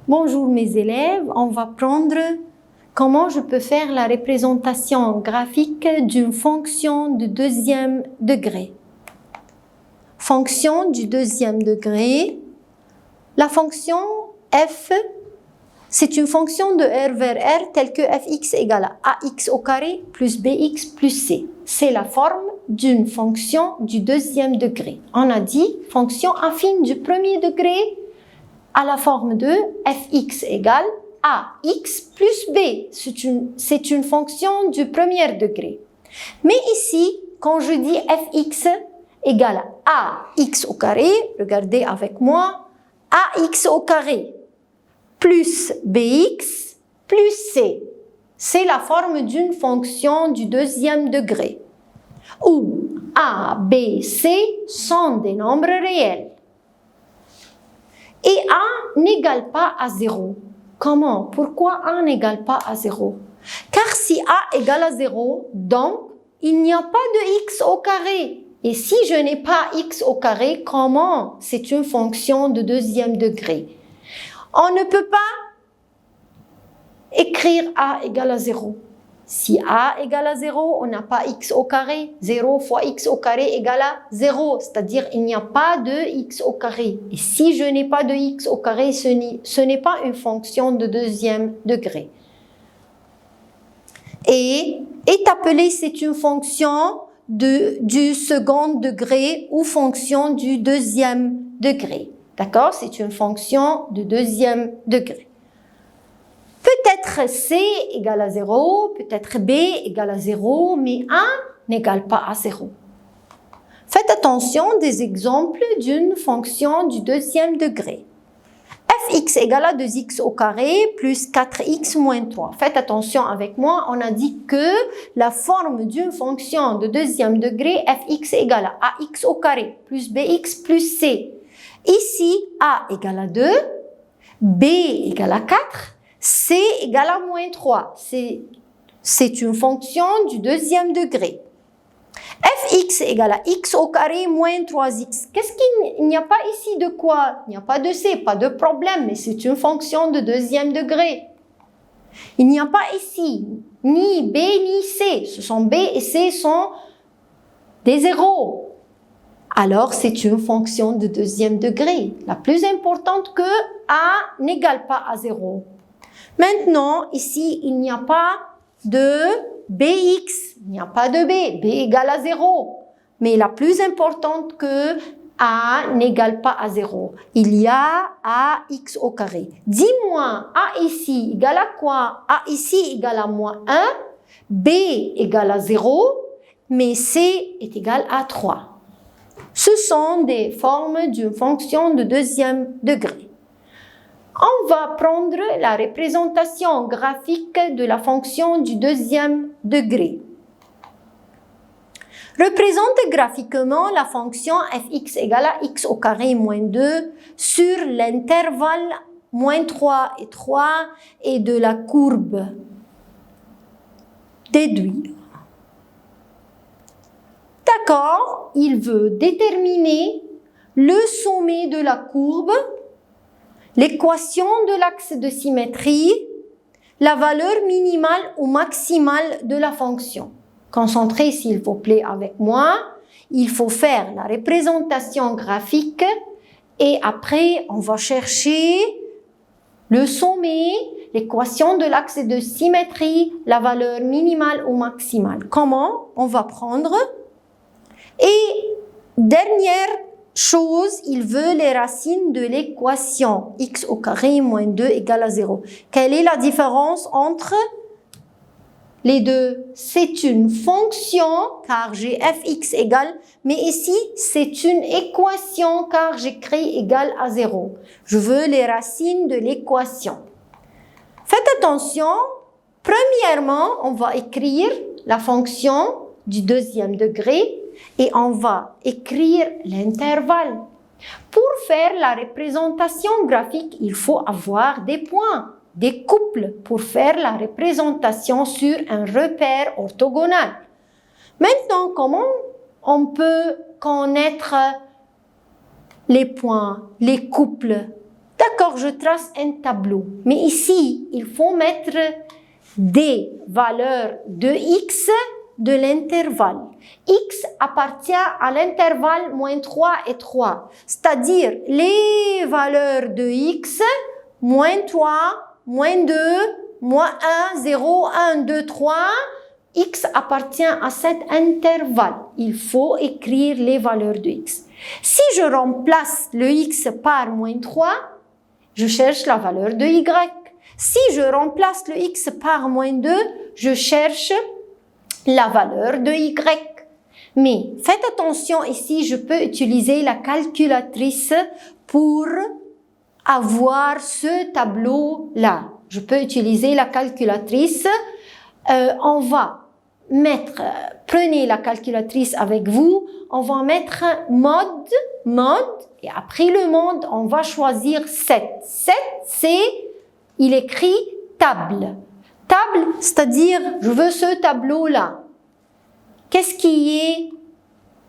Bonjour mes élèves, on va prendre comment je peux faire la représentation graphique d'une fonction de deuxième degré. Fonction du deuxième degré. La fonction f, c'est une fonction de R vers R telle que fx égale à ax au carré plus bx plus c. C'est la forme d'une fonction du deuxième degré. On a dit fonction affine du premier degré à la forme de fx égale ax plus b. C'est une fonction du premier degré. Mais ici, quand je dis fx égale à ax au carré, regardez avec moi, ax au carré plus bx plus c. C'est la forme d'une fonction du deuxième degré, où a, b, c sont des nombres réels. Et a n'égale pas à 0. Comment? Pourquoi a n'égale pas à 0? Car si a égale à 0, donc il n'y a pas de x au carré. Et si je n'ai pas x au carré, comment? C'est une fonction de deuxième degré. On ne peut pas écrire a égale à 0. Si a égale à 0, on n'a pas x au carré. 0 fois x au carré égale à 0, c'est-à-dire il n'y a pas de x au carré. Et si je n'ai pas de x au carré, ce n'est pas une fonction de deuxième degré. Et est appelée, c'est une fonction du second degré ou fonction du deuxième degré. D'accord? C'est une fonction de deuxième degré. Peut-être c égale à 0, peut-être b égale à 0, mais a n'égale pas à 0. Faites attention des exemples d'une fonction du deuxième degré. Fx égale à 2x au carré plus 4x moins 3. Faites attention avec moi, on a dit que la forme d'une fonction de deuxième degré, fx égale à ax au carré plus bx plus c. Ici, a égale à 2, b égale à 4, c égale à moins 3. C'est une fonction du deuxième degré. Fx égale à x au carré moins 3x. Qu'est-ce qu'il n'y a pas ici de quoi? Il n'y a pas de c, pas de problème, mais c'est une fonction de deuxième degré. Il n'y a pas ici ni b ni c. Ce sont b et c sont des zéros. Alors, c'est une fonction de deuxième degré, la plus importante que a n'égale pas à 0. Maintenant, ici, il n'y a pas de bx, il n'y a pas de b, b égale à 0. Mais la plus importante que a n'égale pas à 0. Il y a ax au carré. Dis-moi, a ici égale à quoi? A ici égale à moins 1, b égale à 0, mais c est égal à 3. Ce sont des formes d'une fonction de deuxième degré. On va prendre la représentation graphique de la fonction du deuxième degré. Représente graphiquement la fonction fx égale à x au carré moins 2 sur l'intervalle moins 3 et 3 et de la courbe. Déduire. D'accord, il veut déterminer le sommet de la courbe, l'équation de l'axe de symétrie, la valeur minimale ou maximale de la fonction. Concentrez s'il vous plaît avec moi. Il faut faire la représentation graphique et après on va chercher le sommet, l'équation de l'axe de symétrie, la valeur minimale ou maximale. Comment? On va prendre. Et dernière chose, il veut les racines de l'équation x au carré moins 2 égale à 0. Quelle est la différence entre les deux? C'est une fonction car j'ai fx égale, mais ici c'est une équation car j'écris égale à 0. Je veux les racines de l'équation. Faites attention, premièrement on va écrire la fonction du deuxième degré et on va écrire l'intervalle. Pour faire la représentation graphique, il faut avoir des points, des couples pour faire la représentation sur un repère orthogonal. Maintenant, comment on peut connaître les points, les couples? D'accord, je trace un tableau. Mais ici, il faut mettre des valeurs de x de l'intervalle. X appartient à l'intervalle moins 3 et 3. C'est-à-dire les valeurs de x, moins 3, moins 2, moins 1, 0, 1, 2, 3. X appartient à cet intervalle. Il faut écrire les valeurs de x. Si je remplace le x par moins 3, je cherche la valeur de y. Si je remplace le x par moins 2, je cherche la valeur de y. Mais faites attention ici, je peux utiliser la calculatrice pour avoir ce tableau-là. Je peux utiliser la calculatrice. On va mettre, prenez la calculatrice avec vous, on va mettre mode, et après le mode, on va choisir 7. 7, c'est, il écrit table. Table, c'est-à-dire, je veux ce tableau-là. Qu'est-ce qui est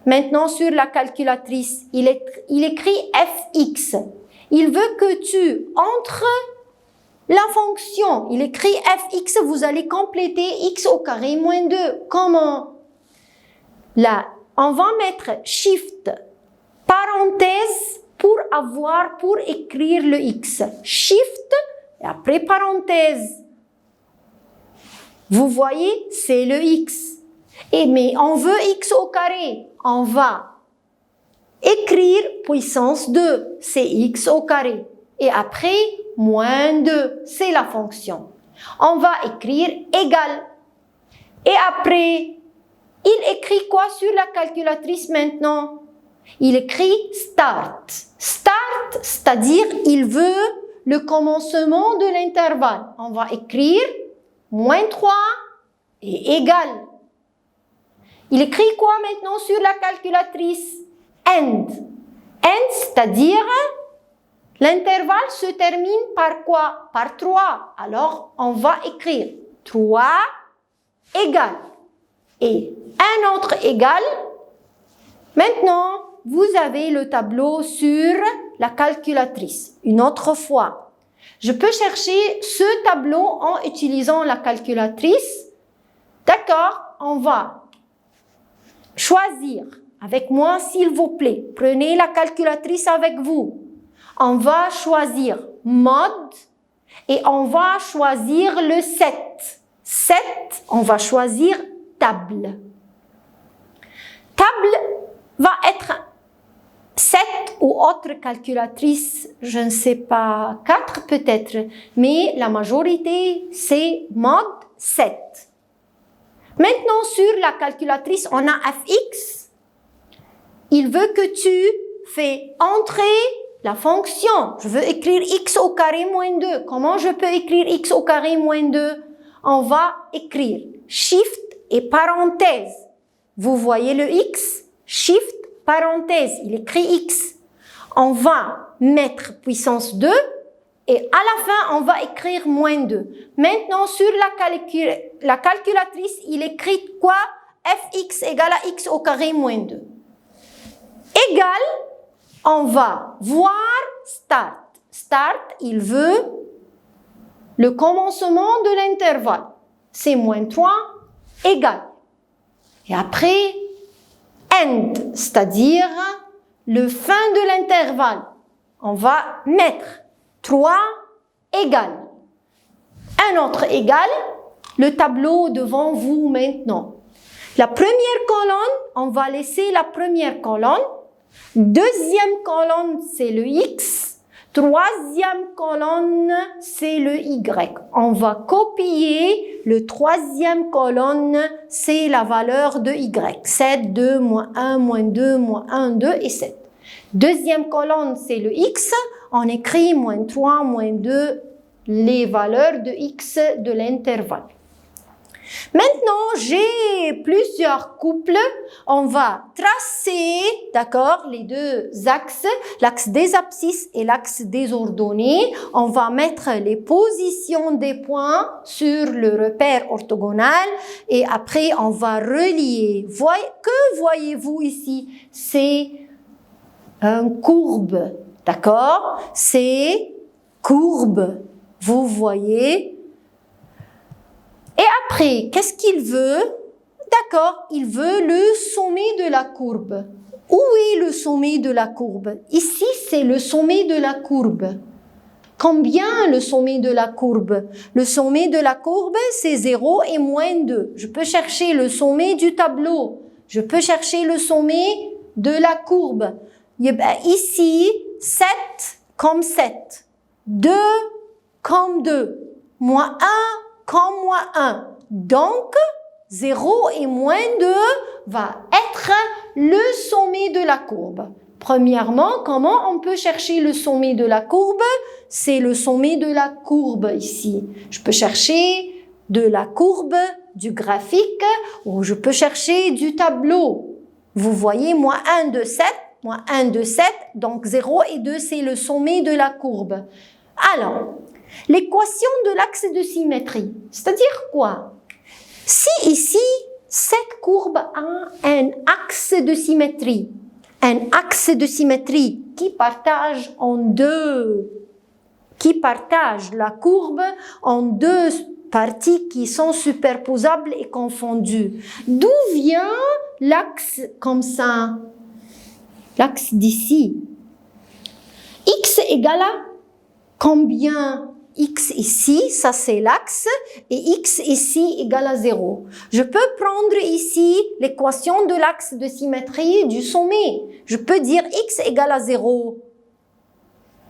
maintenant sur la calculatrice? Il écrit fx. Il veut que tu entres la fonction. Il écrit fx, vous allez compléter x au carré moins 2. Comment? Là, on va mettre shift, parenthèse, pour écrire le x. Shift, et après parenthèse. Vous voyez, c'est le x. Mais on veut x au carré. On va écrire puissance 2, c'est x au carré. Et après, moins 2, c'est la fonction. On va écrire égal. Et après, il écrit quoi sur la calculatrice maintenant? Il écrit start. Start, c'est-à-dire il veut le commencement de l'intervalle. On va écrire moins 3 et égal. Il écrit quoi maintenant sur la calculatrice? End. End, c'est-à-dire l'intervalle se termine par quoi? Par 3. Alors, on va écrire 3 égale. Et un autre égal. Maintenant, vous avez le tableau sur la calculatrice. Une autre fois, je peux chercher ce tableau en utilisant la calculatrice. D'accord? On va choisir avec moi, s'il vous plaît. Prenez la calculatrice avec vous. On va choisir mode et on va choisir le 7. 7, on va choisir table. Table va être 7 ou autre calculatrice, je ne sais pas, 4 peut-être, mais la majorité c'est mode 7. Maintenant sur la calculatrice, on a fx. Il veut que tu fais entrer la fonction. Je veux écrire x au carré moins 2. Comment je peux écrire x au carré moins 2? On va écrire shift et parenthèse. Vous voyez le x? Shift, parenthèse, il écrit x. On va mettre puissance 2 et à la fin, on va écrire moins 2. Maintenant, sur la calculatrice, il écrit quoi? Fx égale à x au carré moins 2. Égal, on va voir start. Start, il veut le commencement de l'intervalle. C'est moins 3 égal. Et après, end, c'est-à-dire le fin de l'intervalle. On va mettre 3 égal. Un autre égal, le tableau devant vous maintenant. La première colonne, on va laisser la première colonne. Deuxième colonne, c'est le x. Troisième colonne, c'est le y. On va copier le troisième colonne, c'est la valeur de y. 7, 2, moins 1, moins 2, moins 1, 2 et 7. Deuxième colonne, c'est le x. On écrit moins 3, moins 2, les valeurs de x de l'intervalle. Maintenant, j'ai plusieurs couples. On va tracer, d'accord, les deux axes, l'axe des abscisses et l'axe des ordonnées. On va mettre les positions des points sur le repère orthogonal et après, on va relier. Que voyez-vous ici? C'est une courbe, d'accord? C'est courbe. Vous voyez? Et après, qu'est-ce qu'il veut? D'accord, il veut le sommet de la courbe. Où est le sommet de la courbe? Ici, c'est le sommet de la courbe. Combien le sommet de la courbe? Le sommet de la courbe, c'est 0 et moins 2. Je peux chercher le sommet du tableau. Je peux chercher le sommet de la courbe. Ici, 7 comme 7. 2 comme 2. Moins 1 comme moins 1. Donc, 0 et moins 2 va être le sommet de la courbe. Premièrement, comment on peut chercher le sommet de la courbe? C'est le sommet de la courbe ici. Je peux chercher de la courbe, du graphique, ou je peux chercher du tableau. Vous voyez, moins 1 de 7, moins 1 de 7, donc 0 et 2, c'est le sommet de la courbe. Alors, l'équation de l'axe de symétrie, c'est-à-dire quoi? Si ici, cette courbe a un axe de symétrie qui partage la courbe en deux parties qui sont superposables et confondues. D'où vient l'axe comme ça? L'axe d'ici. X égale à combien? X ici, ça c'est l'axe, et X ici égale à 0. Je peux prendre ici l'équation de l'axe de symétrie du sommet. Je peux dire X égale à 0.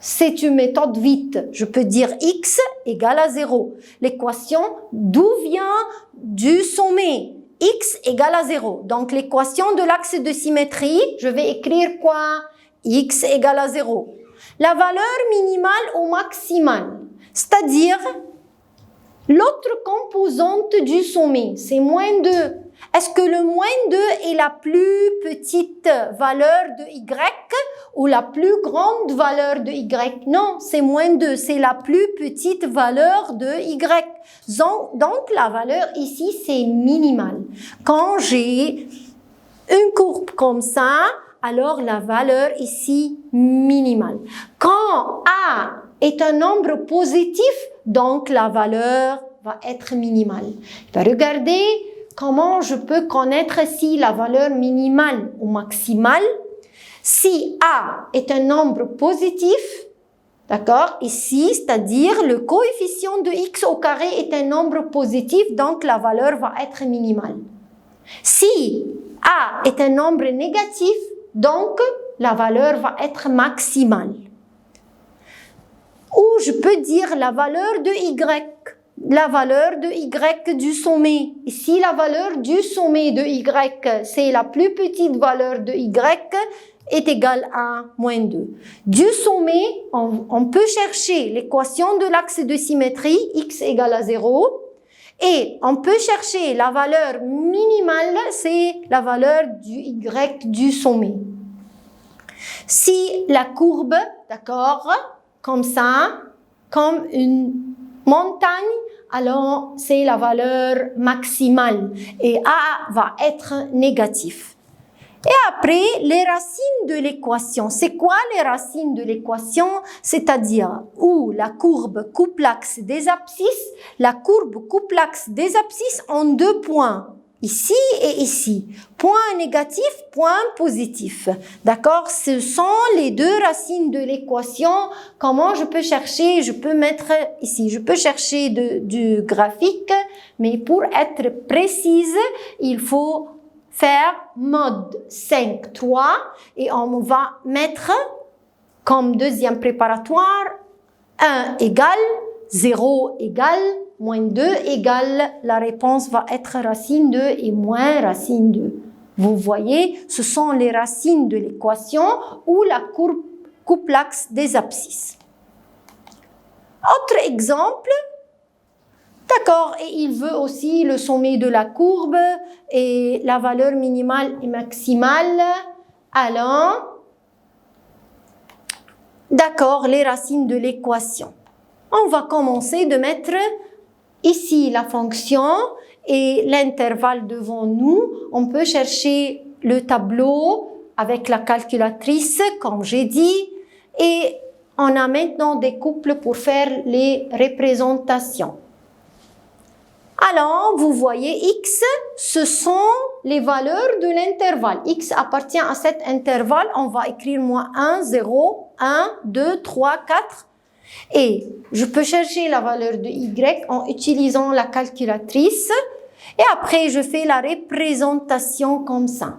C'est une méthode vite. Je peux dire X égale à 0. L'équation d'où vient? Du sommet. X égale à 0. Donc l'équation de l'axe de symétrie, je vais écrire quoi? X égale à 0. La valeur minimale ou maximale, c'est-à-dire l'autre composante du sommet, c'est moins 2. Est-ce que le moins 2 est la plus petite valeur de Y ou la plus grande valeur de Y? Non, c'est moins 2, c'est la plus petite valeur de Y. Donc la valeur ici, c'est minimale. Quand j'ai une courbe comme ça, alors la valeur ici minimale. Quand A est un nombre positif, donc la valeur va être minimale. Regardez comment je peux connaître si la valeur minimale ou maximale. Si A est un nombre positif, d'accord, ici, c'est-à-dire le coefficient de x au carré est un nombre positif, donc la valeur va être minimale. Si A est un nombre négatif, donc la valeur va être maximale. Ou je peux dire la valeur de Y, la valeur de Y du sommet. Ici, la valeur du sommet de Y, c'est la plus petite valeur de Y, est égale à moins 2. Du sommet, on peut chercher l'équation de l'axe de symétrie, x égale à 0, et on peut chercher la valeur minimale, c'est la valeur du Y du sommet. Si la courbe, d'accord, comme ça, comme une montagne, alors c'est la valeur maximale et A va être négatif. Et après, les racines de l'équation. C'est quoi les racines de l'équation? C'est-à-dire où la courbe coupe l'axe des abscisses, la courbe coupe l'axe des abscisses en deux points. Ici et ici. Point négatif, point positif. D'accord? Ce sont les deux racines de l'équation. Comment je peux chercher? Je peux mettre ici. Je peux chercher du graphique, mais pour être précise, il faut faire mode 5, 3 et on va mettre comme deuxième préparatoire 1 égale, 0 égale, moins 2 égale, la réponse va être racine 2 et moins racine 2. Vous voyez, ce sont les racines de l'équation où la courbe coupe l'axe des abscisses. Autre exemple, d'accord, et il veut aussi le sommet de la courbe et la valeur minimale et maximale. Alors, d'accord, les racines de l'équation. On va commencer de mettre ici la fonction et l'intervalle devant nous. On peut chercher le tableau avec la calculatrice, comme j'ai dit, et on a maintenant des couples pour faire les représentations. Alors, vous voyez, x, ce sont les valeurs de l'intervalle. X appartient à cet intervalle. On va écrire moins 1, 0, 1, 2, 3, 4. Et je peux chercher la valeur de y en utilisant la calculatrice. Et après, je fais la représentation comme ça.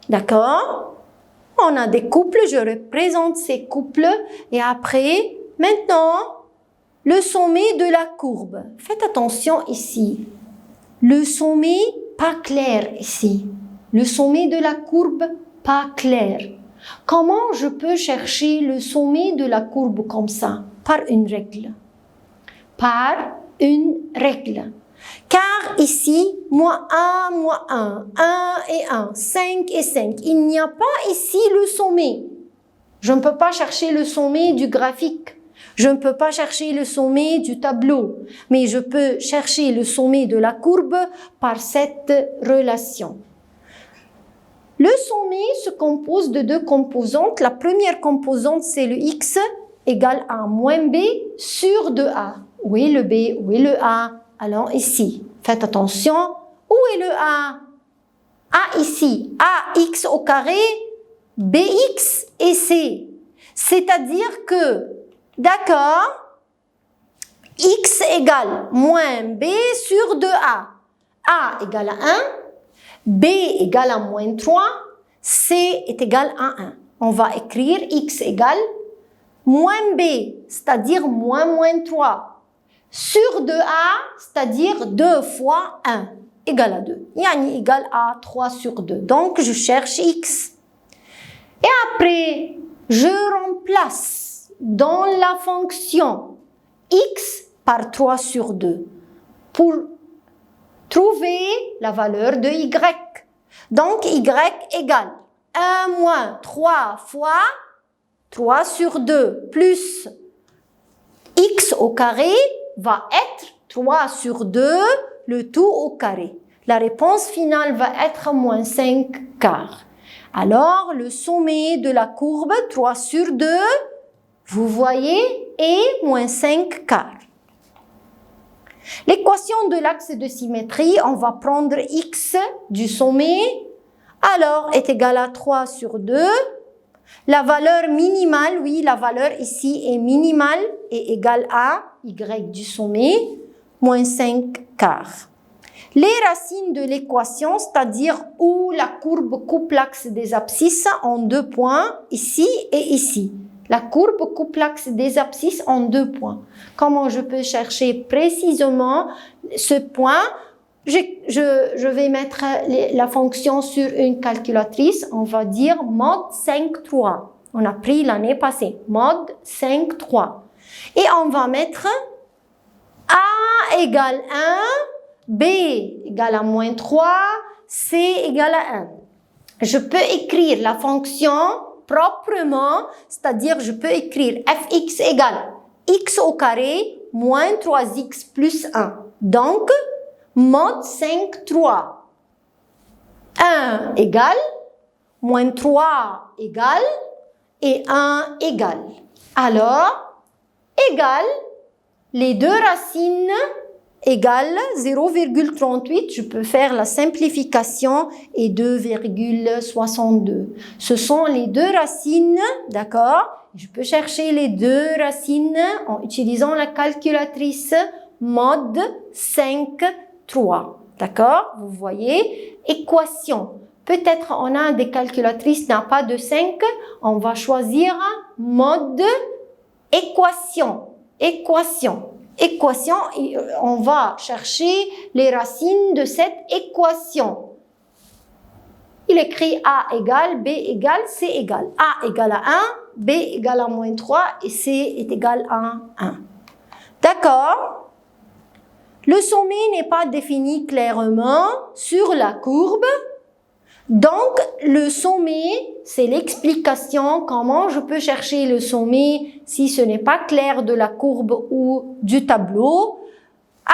D'accord? On a des couples, je représente ces couples. Et après, maintenant, le sommet de la courbe. Faites attention ici. Le sommet, pas clair ici. Le sommet de la courbe, pas clair. Comment je peux chercher le sommet de la courbe comme ça? Par une règle. Par une règle. Car ici, moins 1, 1 et 1, 5 et 5. Il n'y a pas ici le sommet. Je ne peux pas chercher le sommet du graphique. Je ne peux pas chercher le sommet du tableau, mais je peux chercher le sommet de la courbe par cette relation. Le sommet se compose de deux composantes. La première composante, c'est le x égale à moins b sur 2a. Où est le b? Où est le a? Alors ici, faites attention. Où est le a? A ici. Ax au carré, bx et c. C'est-à-dire que d'accord, x égale moins b sur 2a. A égale à 1, b égale à moins 3, c est égal à 1. On va écrire x égale moins b, c'est-à-dire moins 3, sur 2a, c'est-à-dire 2 fois 1, égale à 2. Yani égale à 3 sur 2. Donc, je cherche x. Et après, je remplace dans la fonction x par 3 sur 2 pour trouver la valeur de y. Donc, y égale 1 moins 3 fois 3 sur 2 plus x au carré va être 3 sur 2, le tout au carré. La réponse finale va être moins 5 quarts. Alors, le sommet de la courbe 3 sur 2, vous voyez, est moins 5 quarts. L'équation de l'axe de symétrie, on va prendre x du sommet, alors est égal à 3 sur 2. La valeur minimale, oui, la valeur ici est minimale et égale à y du sommet, moins 5 quarts. Les racines de l'équation, c'est-à-dire où la courbe coupe l'axe des abscisses en 2 points, ici et ici. La courbe coupe l'axe des abscisses en 2 points. Comment je peux chercher précisément ce point? Je vais mettre la fonction sur une calculatrice. On va dire mod 5,3. On a pris l'année passée. Mod 5,3. Et on va mettre A égale 1, B égale à moins 3, C égale à 1. Je peux écrire la fonction proprement, c'est-à-dire je peux écrire fx égale x au carré moins 3x plus 1. Donc, mod 5,3. 1 égale, moins 3 égale et 1 égale. Alors, égale, les deux racines égale 0,38, je peux faire la simplification, et 2,62. Ce sont les deux racines, d'accord? Je peux chercher les deux racines en utilisant la calculatrice mod 5,3. D'accord? Vous voyez? Équation. Peut-être on a des calculatrices n'a pas de 5, on va choisir mode équation. Équation. Équation, on va chercher les racines de cette équation. Il écrit A égale, B égale, C égale. A égale à 1, B égale à moins 3 et C est égal à 1. D'accord? Le sommet n'est pas défini clairement sur la courbe. Donc, le sommet, c'est l'explication comment je peux chercher le sommet si ce n'est pas clair de la courbe ou du tableau.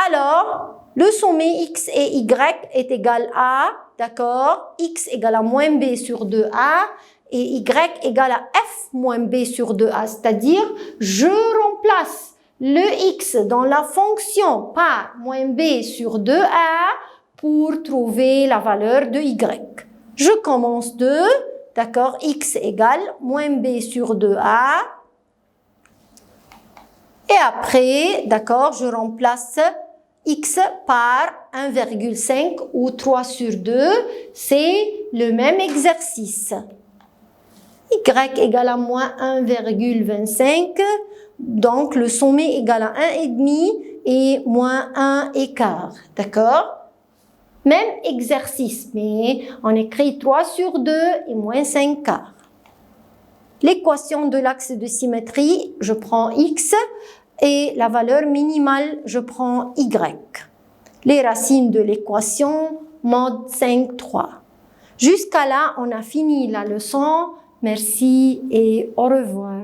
Alors, le sommet x et y est égal à, d'accord, x égale à moins b sur 2a et y égale à f moins b sur 2a, c'est-à-dire je remplace le x dans la fonction par moins b sur 2a pour trouver la valeur de y. Je commence de, d'accord, x égale moins b sur 2a. Et après, d'accord, je remplace x par 1,5 ou 3 sur 2. C'est le même exercice. Y égale à moins 1,25. Donc, le sommet égale à 1,5 et moins 1 écart. D'accord? Même exercice, mais on écrit 3 sur 2 et moins 5 quarts. L'équation de l'axe de symétrie, je prends x et la valeur minimale, je prends y. Les racines de l'équation, mod 5, 3. Jusqu'à là, on a fini la leçon. Merci et au revoir.